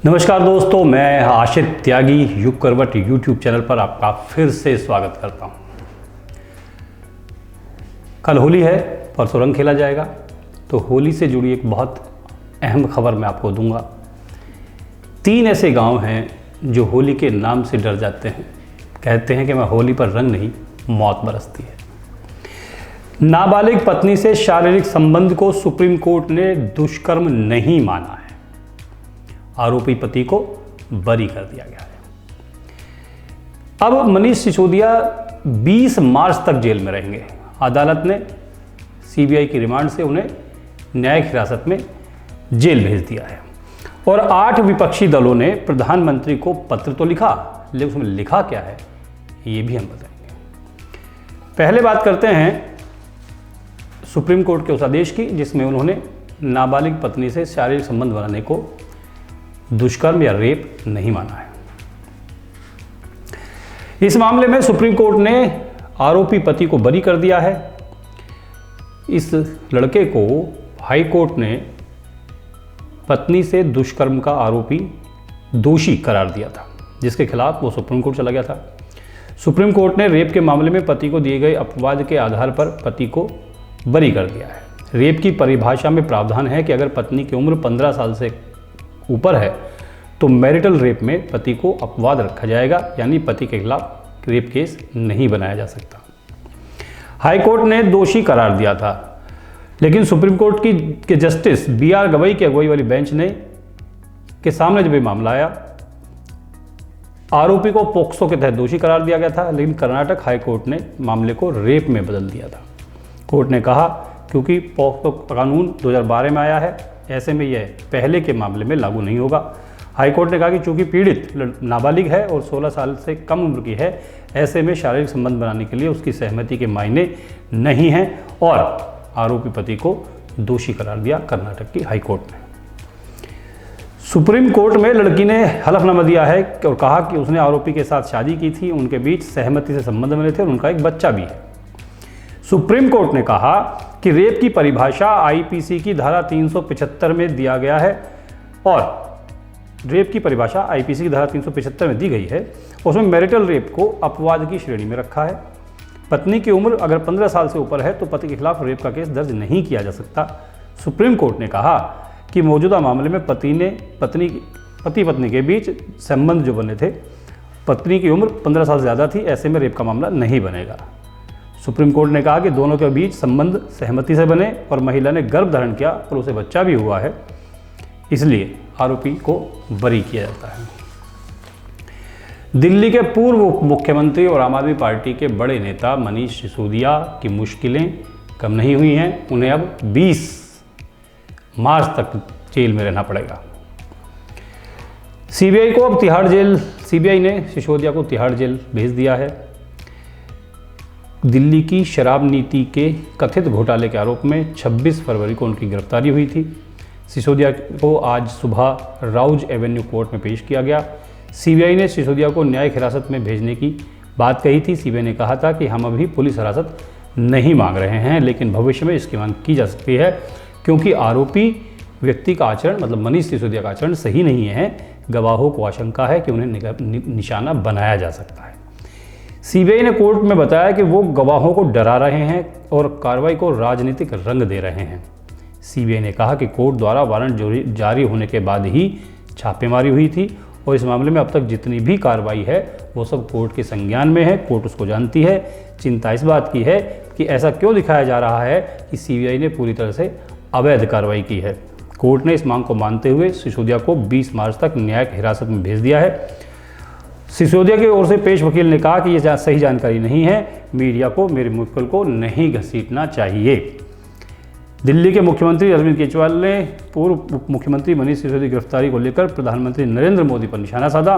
नमस्कार दोस्तों, मैं आशित त्यागी युग करवट यूट्यूब चैनल पर आपका फिर से स्वागत करता हूं। कल होली है, परसों रंग खेला जाएगा, तो होली से जुड़ी एक बहुत अहम खबर मैं आपको दूंगा। 3 ऐसे गांव हैं जो होली के नाम से डर जाते हैं, कहते हैं कि मैं होली पर रंग नहीं, मौत बरसती है। नाबालिग पत्नी से शारीरिक संबंध को सुप्रीम कोर्ट ने दुष्कर्म नहीं माना है। आरोपी पति को बरी कर दिया गया है। अब मनीष सिसोदिया 20 मार्च तक जेल में रहेंगे। अदालत ने सीबीआई की रिमांड से उन्हें न्यायिक हिरासत में जेल भेज दिया है। और 8 विपक्षी दलों ने प्रधानमंत्री को पत्र तो लिखा, लेकिन उसमें लिखा क्या है ये भी हम बताएंगे। पहले बात करते हैं सुप्रीम कोर्ट के उस आदेश की जिसमें उन्होंने नाबालिग पत्नी से शारीरिक संबंध बनाने को दुष्कर्म या रेप नहीं माना है। इस मामले में सुप्रीम कोर्ट ने आरोपी पति को बरी कर दिया है। इस लड़के को हाई कोर्ट ने पत्नी से दुष्कर्म का आरोपी दोषी करार दिया था, जिसके खिलाफ वो सुप्रीम कोर्ट चला गया था। सुप्रीम कोर्ट ने रेप के मामले में पति को दिए गए अपवाद के आधार पर पति को बरी कर दिया है। रेप की परिभाषा में प्रावधान है कि अगर पत्नी की उम्र 15 साल से ऊपर है तो मैरिटल रेप में पति को अपवाद रखा जाएगा, यानी पति के खिलाफ रेप केस नहीं बनाया जा सकता। हाई कोर्ट ने दोषी करार दिया था, लेकिन सुप्रीम कोर्ट के जस्टिस BR गवई की अगुवाई वाली बेंच ने के सामने जब ये मामला आया, आरोपी को पोक्सो के तहत दोषी करार दिया गया था, लेकिन कर्नाटक हाई कोर्ट ने मामले को रेप में बदल दिया था। कोर्ट ने कहा क्योंकि पोक्सो कानून 2012 में आया है, ऐसे में यह पहले के मामले में लागू नहीं होगा। हाईकोर्ट ने कहा कि चूंकि पीड़ित नाबालिग है और 16 साल से कम उम्र की है, ऐसे में शारीरिक संबंध बनाने के लिए उसकी सहमति के मायने नहीं हैं, और आरोपी पति को दोषी करार दिया कर्नाटक की हाईकोर्ट ने। सुप्रीम कोर्ट में लड़की ने हलफनामा दिया है और कहा कि उसने आरोपी के साथ शादी की थी, उनके बीच सहमति से संबंध बने थे और उनका एक बच्चा भी है। सुप्रीम कोर्ट ने कहा कि रेप की परिभाषा आईपीसी की धारा 375 में दिया गया है, और रेप की परिभाषा आईपीसी की धारा 375 में दी गई है। उसमें मैरिटल रेप को अपवाद की श्रेणी में रखा है। पत्नी की उम्र अगर 15 साल से ऊपर है तो पति के खिलाफ रेप का केस दर्ज नहीं किया जा सकता। सुप्रीम कोर्ट ने कहा कि मौजूदा मामले में पति पत्नी के बीच संबंध जो बने थे, पत्नी की उम्र 15 साल से ज़्यादा थी, ऐसे में रेप का मामला नहीं बनेगा। सुप्रीम कोर्ट ने कहा कि दोनों के बीच संबंध सहमति से बने और महिला ने गर्भ धारण किया और उसे बच्चा भी हुआ है, इसलिए आरोपी को बरी किया जाता है। दिल्ली के पूर्व मुख्यमंत्री और आम आदमी पार्टी के बड़े नेता मनीष सिसोदिया की मुश्किलें कम नहीं हुई हैं। उन्हें अब 20 मार्च तक जेल में रहना पड़ेगा। सीबीआई ने सिसोदिया को तिहाड़ जेल भेज दिया है। दिल्ली की शराब नीति के कथित घोटाले के आरोप में 26 फरवरी को उनकी गिरफ्तारी हुई थी। सिसोदिया को आज सुबह राउज एवेन्यू कोर्ट में पेश किया गया। सीबीआई ने सिसोदिया को न्यायिक हिरासत में भेजने की बात कही थी। सीबीआई ने कहा था कि हम अभी पुलिस हिरासत नहीं मांग रहे हैं, लेकिन भविष्य में इसकी मांग की जा सकती है, क्योंकि आरोपी व्यक्ति का आचरण, मतलब मनीष सिसोदिया का आचरण सही नहीं है। गवाहों को आशंका है कि उन्हें निशाना बनाया जा सकता है। सीबीआई ने कोर्ट में बताया कि वो गवाहों को डरा रहे हैं और कार्रवाई को राजनीतिक रंग दे रहे हैं। सीबीआई ने कहा कि कोर्ट द्वारा वारंट जारी होने के बाद ही छापेमारी हुई थी और इस मामले में अब तक जितनी भी कार्रवाई है वो सब कोर्ट के संज्ञान में है, कोर्ट उसको जानती है। चिंता इस बात की है कि ऐसा क्यों दिखाया जा रहा है कि सीबीआई ने पूरी तरह से अवैध कार्रवाई की है। कोर्ट ने इस मांग को मानते हुए सिसोदिया को 20 मार्च तक न्यायिक हिरासत में भेज दिया है। सिसोदिया की ओर से पेश वकील ने कहा कि यह सही जानकारी नहीं है, मीडिया को मेरे मुवक्किल को नहीं घसीटना चाहिए। दिल्ली के मुख्यमंत्री अरविंद केजरीवाल ने पूर्व मुख्यमंत्री मनीष सिसोदिया की गिरफ्तारी को लेकर प्रधानमंत्री नरेंद्र मोदी पर निशाना साधा।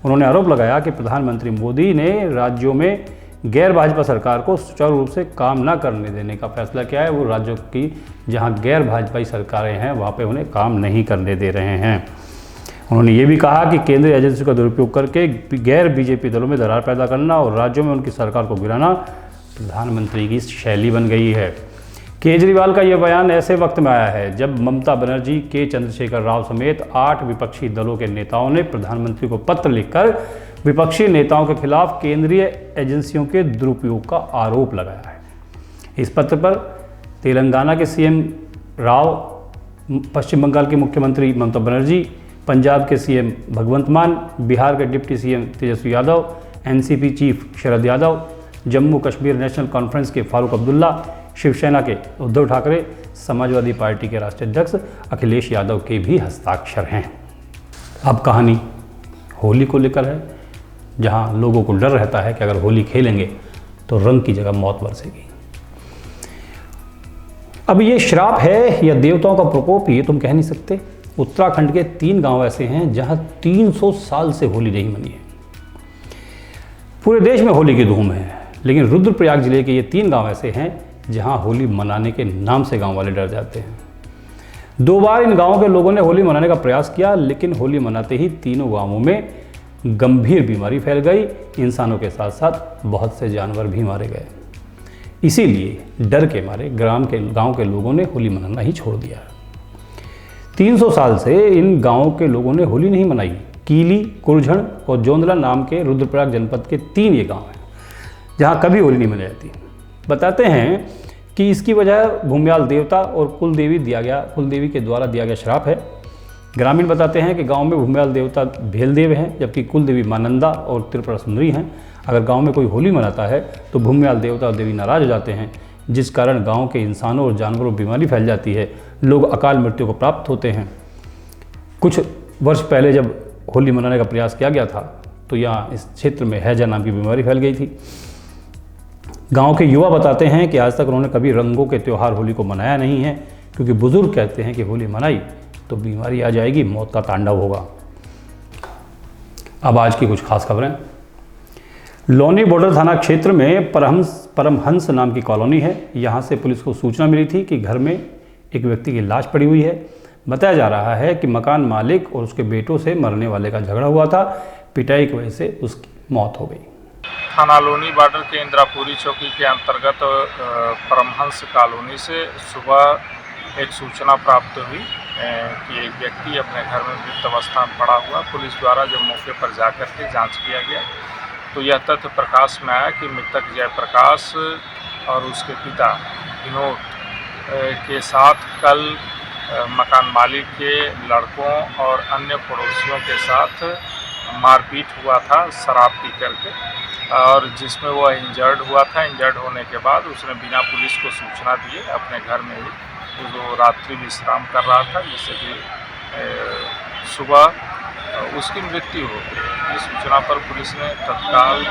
उन्होंने आरोप लगाया कि प्रधानमंत्री मोदी ने राज्यों में गैर भाजपा सरकार को सुचारू रूप से काम न करने देने का फैसला किया है। वो राज्यों की जहां गैर भाजपाई सरकारें हैं वहाँ पर उन्हें काम नहीं करने दे रहे हैं। उन्होंने ये भी कहा कि केंद्रीय एजेंसी का दुरुपयोग करके गैर बीजेपी दलों में दरार पैदा करना और राज्यों में उनकी सरकार को गिराना प्रधानमंत्री की शैली बन गई है। केजरीवाल का यह बयान ऐसे वक्त में आया है जब ममता बनर्जी, के चंद्रशेखर राव समेत 8 विपक्षी दलों के नेताओं ने प्रधानमंत्री को पत्र लिखकर विपक्षी नेताओं के खिलाफ केंद्रीय एजेंसियों के दुरुपयोग का आरोप लगाया है। इस पत्र पर तेलंगाना के सीएम राव, पश्चिम बंगाल के मुख्यमंत्री ममता बनर्जी, पंजाब के सीएम भगवंत मान, बिहार के deputy CM Tejashwi Yadav, NCP chief Sharad Yadav, Jammu Kashmir national conference के फारूक अब्दुल्ला, शिवसेना के उद्धव ठाकरे, समाजवादी पार्टी के राष्ट्रीय अध्यक्ष अखिलेश यादव के भी हस्ताक्षर हैं। अब कहानी होली को लेकर है, जहां लोगों को डर रहता है कि अगर होली खेलेंगे तो रंग की जगह मौत बरसेगी। अब ये श्राप है या देवताओं का प्रकोप, ये तुम कह नहीं सकते। उत्तराखंड के 3 गांव ऐसे हैं जहां 300 साल से होली नहीं मनी है। पूरे देश में होली की धूम है, लेकिन रुद्रप्रयाग जिले के ये 3 गांव ऐसे हैं जहां होली मनाने के नाम से गांव वाले डर जाते हैं। 2 बार इन गांवों के लोगों ने होली मनाने का प्रयास किया, लेकिन होली मनाते ही तीनों गांवों में गंभीर बीमारी फैल गई। इंसानों के साथ साथ बहुत से जानवर भी मारे गए। इसीलिए डर के मारे गांव के लोगों ने होली मनाना ही छोड़ दिया। 300 साल से इन गांवों के लोगों ने होली नहीं मनाई। कीली, कुरझण और जोंदला नाम के रुद्रप्रयाग जनपद के 3 ये गांव हैं जहां कभी होली नहीं मनाई जाती। बताते हैं कि इसकी वजह भूम्याल देवता और कुलदेवी के द्वारा दिया गया श्राप है। ग्रामीण बताते हैं कि गांव में भूम्याल देवता भेलदेव हैं, जबकि कुलदेवी मानंदा और त्रिपुरा सुंदरी हैं। अगर गांव में कोई होली मनाता है तो भूम्याल देवता और देवी नाराज हो जाते हैं, जिस कारण गांव के इंसानों और जानवरों को बीमारी फैल जाती है। लोग अकाल मृत्यु को प्राप्त होते हैं। कुछ वर्ष पहले जब होली मनाने का प्रयास किया गया था तो यहाँ इस क्षेत्र में हैजा नाम की बीमारी फैल गई थी। गांव के युवा बताते हैं कि आज तक उन्होंने कभी रंगों के त्यौहार होली को मनाया नहीं है, क्योंकि बुजुर्ग कहते हैं कि होली मनाई तो बीमारी आ जाएगी, मौत का तांडव होगा। अब आज की कुछ खास खबरें। लोनी बॉर्डर थाना क्षेत्र में परमहंस नाम की कॉलोनी है। यहाँ से पुलिस को सूचना मिली थी कि घर में एक व्यक्ति की लाश पड़ी हुई है। बताया जा रहा है कि मकान मालिक और उसके बेटों से मरने वाले का झगड़ा हुआ था। पिटाई की वजह से उसकी मौत हो गई। थाना लोनी बॉर्डर के इंदिरापुरी चौकी के अंतर्गत परमहंस कॉलोनी से सुबह एक सूचना प्राप्त हुई कि एक व्यक्ति अपने घर में मृत अवस्था में पड़ा हुआ। पुलिस द्वारा जब मौके पर जाकर के जांच किया गया तो यह तथ्य प्रकाश में आया कि मृतक जयप्रकाश और उसके पिता विनोद के साथ कल मकान मालिक के लड़कों और अन्य पड़ोसियों के साथ मारपीट हुआ था शराब पी करके, और जिसमें वह इंजर्ड हुआ था। इंजर्ड होने के बाद उसने बिना पुलिस को सूचना दिए अपने घर में ही जो रात्रि विश्राम कर रहा था, जिससे कि सुबह उसकी मृत्यु हो गई। इस सूचना पर पुलिस ने तत्काल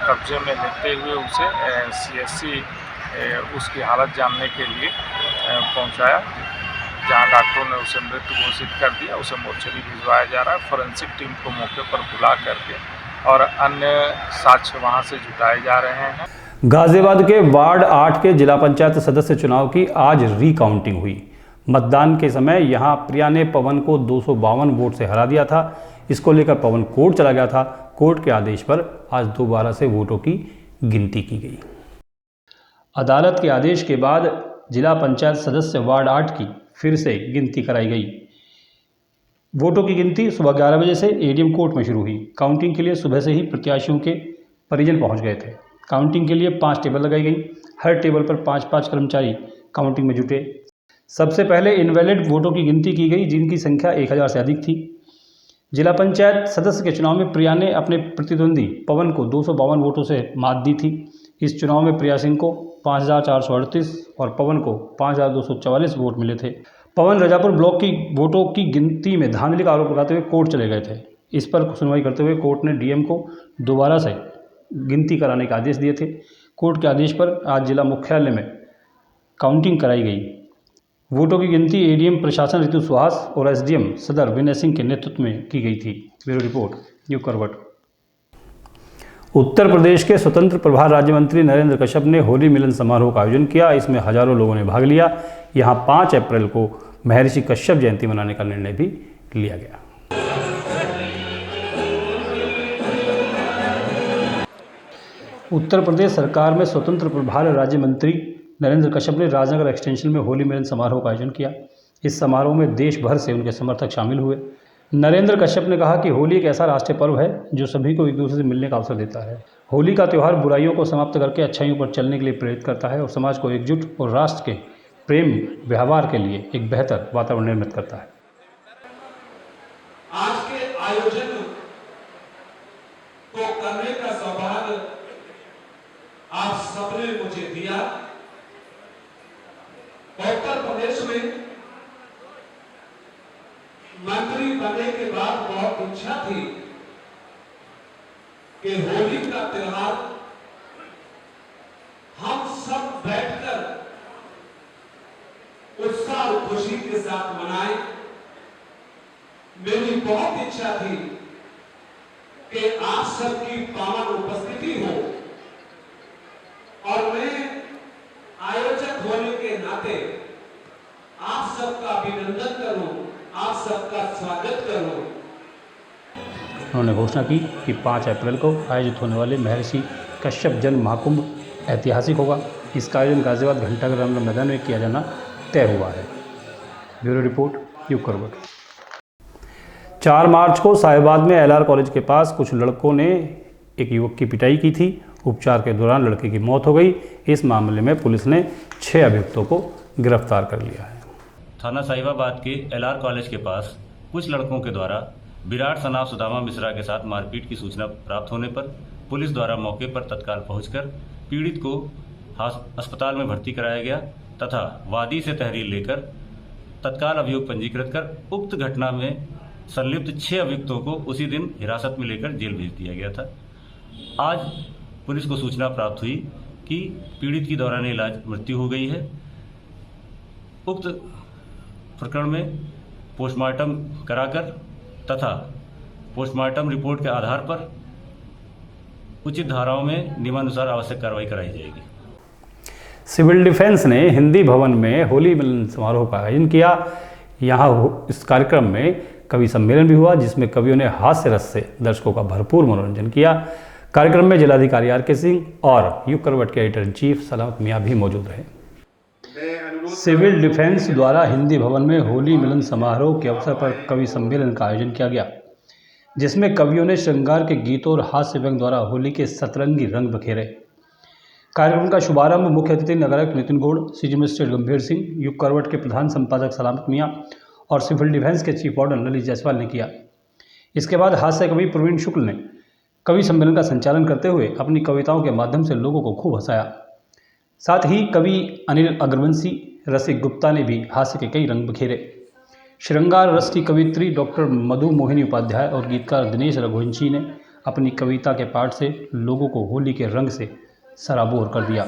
कब्जे में लेते हुए उसे CSC उसकी हालत जानने के लिए पहुंचाया, जहां डॉक्टरों ने उसे मृत घोषित कर दिया। उसे मोर्चरी भिजवाया जा रहा है। फोरेंसिक टीम को मौके पर बुला करके और अन्य साक्ष्य वहां से जुटाए जा रहे हैं। गाजियाबाद के वार्ड 8 के जिला पंचायत सदस्य चुनाव की आज रीकाउंटिंग हुई। मतदान के समय यहां प्रिया ने पवन को 252 वोट से हरा दिया था। इसको लेकर पवन कोर्ट चला गया था। कोर्ट के आदेश पर आज दोबारा से वोटों की गिनती की गई। अदालत के आदेश के बाद जिला पंचायत सदस्य वार्ड 8 की फिर से गिनती कराई गई। वोटों की गिनती सुबह 11 बजे से ADM कोर्ट में शुरू हुई। काउंटिंग के लिए सुबह से ही प्रत्याशियों के परिजन पहुंच गए थे। काउंटिंग के लिए 5 टेबल लगाई गई। हर टेबल पर 5-5 कर्मचारी काउंटिंग में जुटे। सबसे पहले इनवैलिड वोटों की गिनती की गई, जिनकी संख्या 1000 से अधिक थी। जिला पंचायत सदस्य के चुनाव में प्रिया ने अपने प्रतिद्वंदी पवन को 252 वोटों से मात दी थी। इस चुनाव में प्रिया सिंह को 5438 और पवन को 5244 वोट मिले थे। पवन रजापुर ब्लॉक की वोटों की गिनती में धांधली का आरोप लगाते हुए कोर्ट चले गए थे। इस पर सुनवाई करते हुए कोर्ट ने DM को दोबारा से गिनती कराने के आदेश दिए थे। कोर्ट के आदेश पर आज जिला मुख्यालय में काउंटिंग कराई गई। वोटों की गिनती ADM प्रशासन ऋतु सुहास और SDM सदर विनय सिंह के नेतृत्व में की गई थी। ब्यूरो रिपोर्ट, न्यू करवट। उत्तर प्रदेश के स्वतंत्र प्रभार राज्य मंत्री नरेंद्र कश्यप ने होली मिलन समारोह का आयोजन किया। इसमें हजारों लोगों ने भाग लिया। यहाँ 5 अप्रैल को महर्षि कश्यप जयंती मनाने का निर्णय भी लिया गया। उत्तर प्रदेश सरकार में स्वतंत्र प्रभार राज्य मंत्री नरेंद्र कश्यप ने राजनगर एक्सटेंशन में होली मिलन समारोह का आयोजन किया। इस समारोह में देश भर से उनके समर्थक शामिल हुए। नरेंद्र कश्यप ने कहा कि होली एक ऐसा राष्ट्रीय पर्व है जो सभी को एक दूसरे से मिलने का अवसर देता है। होली का त्यौहार बुराइयों को समाप्त करके अच्छाइयों पर चलने के लिए प्रेरित करता है और समाज को एकजुट और राष्ट्र के प्रेम व्यवहार के लिए एक बेहतर वातावरण निर्मित करता है। आज के आयोजन को करने का सौभाग्य आप सबने मुझे दिया। उत्तर प्रदेश में मंत्री बनने के बाद बहुत इच्छा थी कि होली का त्योहार हम सब बैठकर उत्साह और खुशी के साथ मनाएं। मेरी बहुत इच्छा थी कि आप सबकी पावन उपस्थिति हो और मैं आयोजक होने के नाते आप सबका अभिनंदन करूं, आप सबका स्वागत करूं। उन्होंने घोषणा की कि 5 अप्रैल को आयोजित होने वाले महर्षि कश्यप जन्म महाकुंभ ऐतिहासिक होगा। इसका आयोजन गाजियाबाद घंटाघर रामलीला मैदान में किया जाना तय हुआ है। ब्यूरो रिपोर्ट युग करवट। 4 मार्च को साहिबाद में एलआर कॉलेज के पास कुछ लड़कों ने एक युवक की पिटाई की थी। उपचार के दौरान लड़के की मौत हो गई। इस मामले में पुलिस ने 6 अभियुक्तों को गिरफ्तार कर लिया है। थाना साहिबाबाद के एलआर कॉलेज के पास कुछ लड़कों के द्वारा विराट सनाफ सुदामा मिश्रा के साथ मारपीट की सूचना प्राप्त होने पर पुलिस द्वारा मौके पर तत्काल पहुंचकर पीड़ित को अस्पताल में भर्ती कराया गया तथा वादी से तहरीर लेकर तत्काल अभियोग पंजीकृत कर उक्त घटना में संलिप्त 6 अभियुक्तों को उसी दिन हिरासत में लेकर जेल भेज दिया गया था। आज पुलिस को सूचना प्राप्त हुई कि पीड़ित की दौरान इलाज मृत्यु हो गई है। उक्त प्रकरण में पोस्टमार्टम कराकर तथा पोस्टमार्टम रिपोर्ट के आधार पर उचित धाराओं में नियमानुसार आवश्यक कार्रवाई कराई जाएगी। सिविल डिफेंस ने हिंदी भवन में होली मिलन समारोह का आयोजन किया। यहाँ इस कार्यक्रम में कवि सम्मेलन भी हुआ जिसमें कवियों ने हास्य रस से दर्शकों का भरपूर मनोरंजन किया। कार्यक्रम में जिलाधिकारी आर के सिंह और युग करवट के एडिटर इन चीफ सलामत मियाँ भी मौजूद रहे। सिविल डिफेंस द्वारा हिंदी भवन में होली मिलन समारोह के अवसर पर कवि सम्मेलन का आयोजन किया गया जिसमें कवियों ने श्रृंगार के गीतों और हास्य व्यंग द्वारा होली के सतरंगी रंग बखेरे। कार्यक्रम का शुभारंभ मुख्य अतिथि नगरायुक्त नितिन गौड़, सीजी मजिस्ट्रेट गंभीर सिंह, युग करवट के प्रधान संपादक सलामत मियाँ और सिविल डिफेंस के चीफ वार्डन ललित जायसवाल ने किया। इसके बाद हास्य कवि प्रवीण शुक्ल ने कवि सम्मेलन का संचालन करते हुए अपनी कविताओं के माध्यम से लोगों को खूब हंसाया। साथ ही कवि अनिल अग्रवंशी, रसिक गुप्ता ने भी हास्य के कई रंग बखेरे। श्रृंगार रस की कवित्री डॉक्टर मधु मोहिनी उपाध्याय और गीतकार दिनेश रघुवंशी ने अपनी कविता के पाठ से लोगों को होली के रंग से सराबोर कर दिया।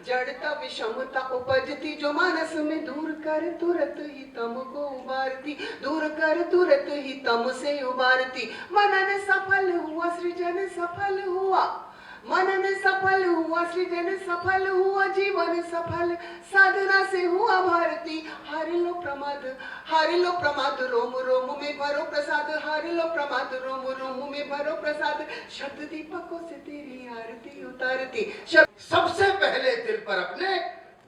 जड़ता विषमता उपजती जो मानस में दूर कर तुरत ही तम को उबारती, दूर कर तुरत ही तम से उबारती। मनन सफल हुआ सृजन सफल हुआ, मनन सफल हुआ सृजन सफल हुआ, जीवन सफल साधना से हुआ भारती। हर लो प्रमाद रोम रोम में भरो प्रसाद, हर लो प्रमाद रोम रोम में भरो प्रसाद। शब्द दीपकों से तेरी आरती उतारती। सबसे पहले दिल पर अपने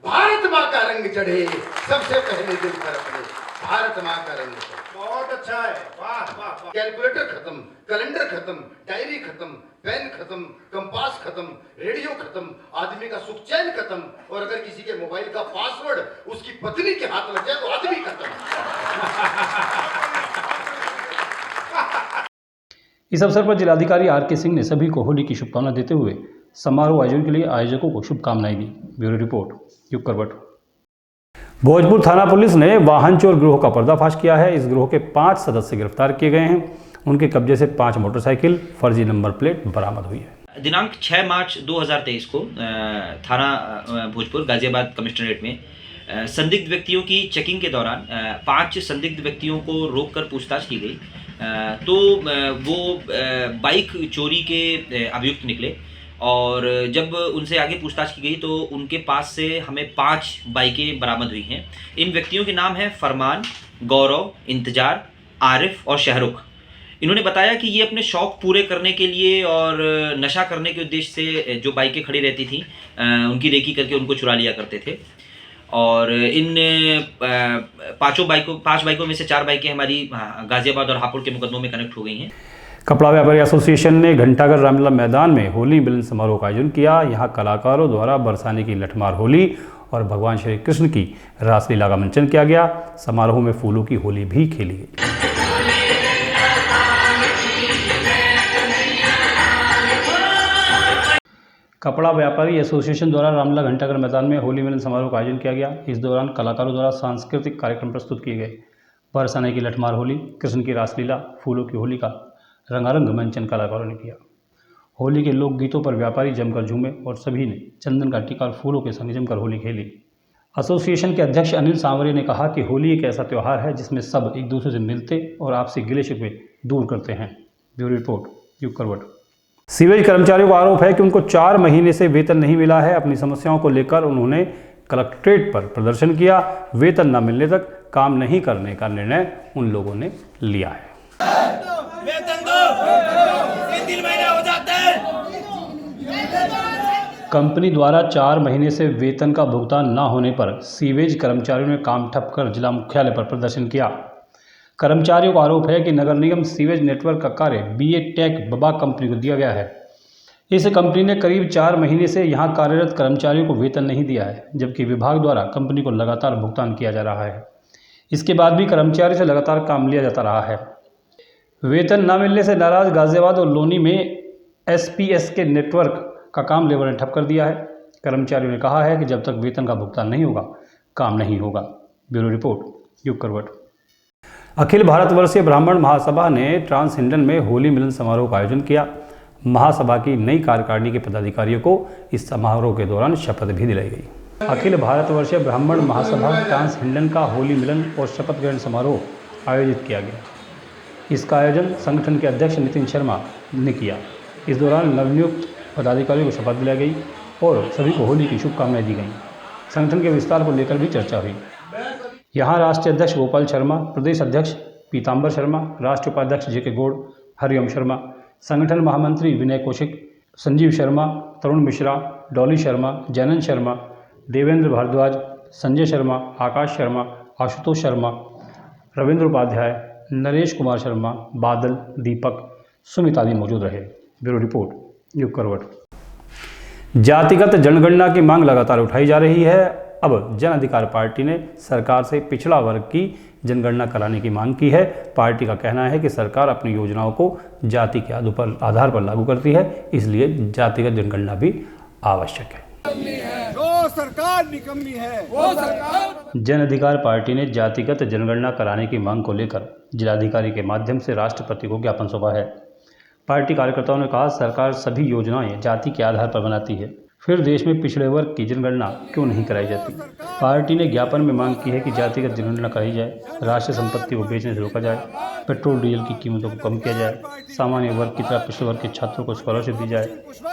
भारत माँ का रंग चढ़े, सबसे पहले दिल पर अपने भारत माँ का रंग चढ़े। बहुत अच्छा है, वाह वाह वाह। कैलकुलेटर खत्म, कैलेंडर खत्म, डायरी खत्म, पेन खत्म, कंपास खत्म, रेडियो खत्म, आदमी का सुख चैन खत्म, और अगर किसी के मोबाइल का पासवर्ड उसकी पत्नी के हाथ लग जाए तो आदमी खत्म। इस अवसर पर जिलाधिकारी आर के सिंह ने सभी को होली की शुभकामनाएं देते हुए समारोह आयोजन के लिए आयोजकों को शुभकामनाएं दी। ब्यूरो रिपोर्ट युग करवट। भोजपुर थाना पुलिस ने वाहन चोर गिरोह का पर्दाफाश किया है। इस गिरोह के 5 सदस्य गिरफ्तार किए गए हैं। उनके कब्जे से 5 मोटरसाइकिल, फर्जी नंबर प्लेट बरामद हुई है। दिनांक 6 मार्च 2023 को थाना भोजपुर गाजियाबाद कमिश्नरेट में संदिग्ध व्यक्तियों की चेकिंग के दौरान 5 संदिग्ध व्यक्तियों को रोककर पूछताछ की गई। तो वो बाइक चोरी के अभियुक्त निकले और जब उनसे आगे पूछताछ की गई तो उनके पास से हमें 5 बाइकें बरामद हुई हैं। इन व्यक्तियों के नाम हैं फरमान, गौरव, इंतजार, आरिफ और शाहरुख। इन्होंने बताया कि ये अपने शौक पूरे करने के लिए और नशा करने के उद्देश्य से जो बाइकें खड़ी रहती थी उनकी रेकी करके उनको चुरा लिया करते थे। और इन 5 बाइकों में से 4 बाइकें हमारी गाजियाबाद और हापुड़ के मुकदमों में कनेक्ट हो गई हैं। कपड़ा व्यापारी एसोसिएशन ने घंटाघर रामलीला मैदान में होली मिलन समारोह का आयोजन किया। यहाँ कलाकारों द्वारा बरसाने की लठमार होली और भगवान श्री कृष्ण की रासलीला का मंचन किया गया। समारोह में फूलों की होली भी खेली गई। कपड़ा व्यापारी एसोसिएशन द्वारा रामलीला घंटाघर मैदान में होली मिलन समारोह का आयोजन किया गया। इस दौरान कलाकारों द्वारा सांस्कृतिक कार्यक्रम प्रस्तुत किए गए। बरसाने की लठमार होली, कृष्ण की रासलीला, फूलों की होली का रंगारंग मंचन कलाकारों ने किया। होली के लोकगीतों पर व्यापारी जमकर झूमे और सभी ने चंदन का टीका और फूलों के संग जमकर होली खेली। एसोसिएशन के अध्यक्ष अनिल सांवरे ने कहा कि होली एक ऐसा त्यौहार है जिसमें सब एक दूसरे से मिलते और आपसी गिले शिकवे दूर करते हैं। ब्यूरो रिपोर्ट, युग करवट। सीवेज कर्मचारियों का आरोप है कि उनको 4 महीने से वेतन नहीं मिला है। अपनी समस्याओं को लेकर उन्होंने कलेक्ट्रेट पर प्रदर्शन किया। वेतन न मिलने तक काम नहीं करने का निर्णय उन लोगों ने लिया है। वेतन दो, 3 महीने हो जाते हैं। कंपनी द्वारा 4 महीने से वेतन का भुगतान न होने पर सीवेज कर्मचारियों ने काम ठप कर जिला मुख्यालय पर प्रदर्शन किया। कर्मचारियों का आरोप है कि नगर निगम सीवेज नेटवर्क का कार्य BA टेक बबा कंपनी को दिया गया है। इस कंपनी ने करीब 4 महीने से यहां कार्यरत कर्मचारियों को वेतन नहीं दिया है, जबकि विभाग द्वारा कंपनी को लगातार भुगतान किया जा रहा है। इसके बाद भी कर्मचारी से लगातार काम लिया जाता रहा है। वेतन न मिलने से नाराज गाजियाबाद और लोनी में SPS के नेटवर्क का काम लेबर ने ठप कर दिया है। कर्मचारियों ने कहा है कि जब तक वेतन का भुगतान नहीं होगा, काम नहीं होगा। ब्यूरो रिपोर्ट, युग करवट। अखिल भारतवर्षीय ब्राह्मण महासभा ने ट्रांस हिंडन में होली मिलन समारोह का आयोजन किया। महासभा की नई कार्यकारिणी के पदाधिकारियों को इस समारोह के दौरान शपथ भी दिलाई गई। अखिल भारतवर्षीय ब्राह्मण महासभा ट्रांस हिंडन का होली मिलन और शपथ ग्रहण समारोह आयोजित किया गया। इसका आयोजन संगठन के अध्यक्ष नितिन शर्मा ने किया। इस दौरान नवनियुक्त पदाधिकारियों को शपथ दिलाई गई और सभी को होली की शुभकामनाएं दी गईं। संगठन के विस्तार को लेकर भी चर्चा हुई। यहाँ राष्ट्रीय अध्यक्ष गोपाल शर्मा, प्रदेश अध्यक्ष पीताम्बर शर्मा, राष्ट्रीय उपाध्यक्ष JK गौड़, हरिओम शर्मा, संगठन महामंत्री विनय कौशिक, संजीव शर्मा, तरुण मिश्रा, डॉली शर्मा, जैनन शर्मा, देवेंद्र भारद्वाज, संजय शर्मा, आकाश शर्मा, आशुतोष शर्मा, रविंद्र उपाध्याय, नरेश कुमार शर्मा, बादल, दीपक, सुमित आदि मौजूद रहे। ब्यूरो रिपोर्ट, युग करवट। जातिगत जनगणना की मांग लगातार उठाई जा रही है। अब जन अधिकार पार्टी ने सरकार से पिछड़ा वर्ग की जनगणना कराने की मांग की है। पार्टी का कहना है कि सरकार अपनी योजनाओं को जाति के आधार पर लागू करती है, इसलिए जातिगत जनगणना भी आवश्यक है। जो सरकार निकम्मी है वो सरकार। जन अधिकार पार्टी ने जातिगत जनगणना कराने की मांग को लेकर जिलाधिकारी के माध्यम से राष्ट्रपति को ज्ञापन सौंपा है। पार्टी कार्यकर्ताओं ने कहा, सरकार सभी योजनाएं जाति के आधार पर बनाती है, फिर देश में पिछड़े वर्ग की जनगणना क्यों नहीं कराई जाती। पार्टी ने ज्ञापन में मांग की है कि जातिगत जनगणना कराई जाए, राष्ट्रीय संपत्ति को बेचने से रोका जाए, पेट्रोल डीजल की कीमतों को कम किया जाए, सामान्य वर्ग की तरह पिछड़े वर्ग के छात्रों को स्कॉलरशिप दी जाए,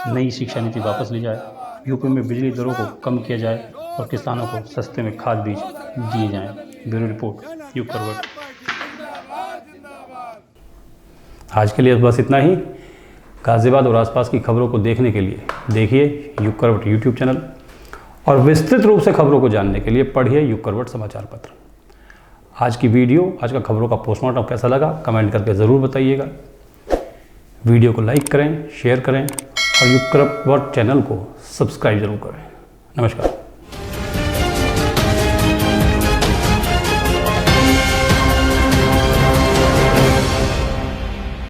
नई शिक्षा नीति वापस ली जाए, यूपी में बिजली दरों को कम किया जाए और किसानों को सस्ते में खाद बीज दिए जाएं। ब्यूरो रिपोर्ट, युग करवट। आज के लिए बस इतना ही। गाजियाबाद और आसपास की खबरों को देखने के लिए देखिए युग करवट यूट्यूब चैनल और विस्तृत रूप से खबरों को जानने के लिए पढ़िए युग करवट समाचार पत्र। आज की वीडियो, आज का खबरों का पोस्टमार्टम कैसा लगा कमेंट करके ज़रूर बताइएगा। वीडियो को लाइक करें, शेयर करें और युग करवट चैनल को सब्सक्राइब जरूर करें। नमस्कार।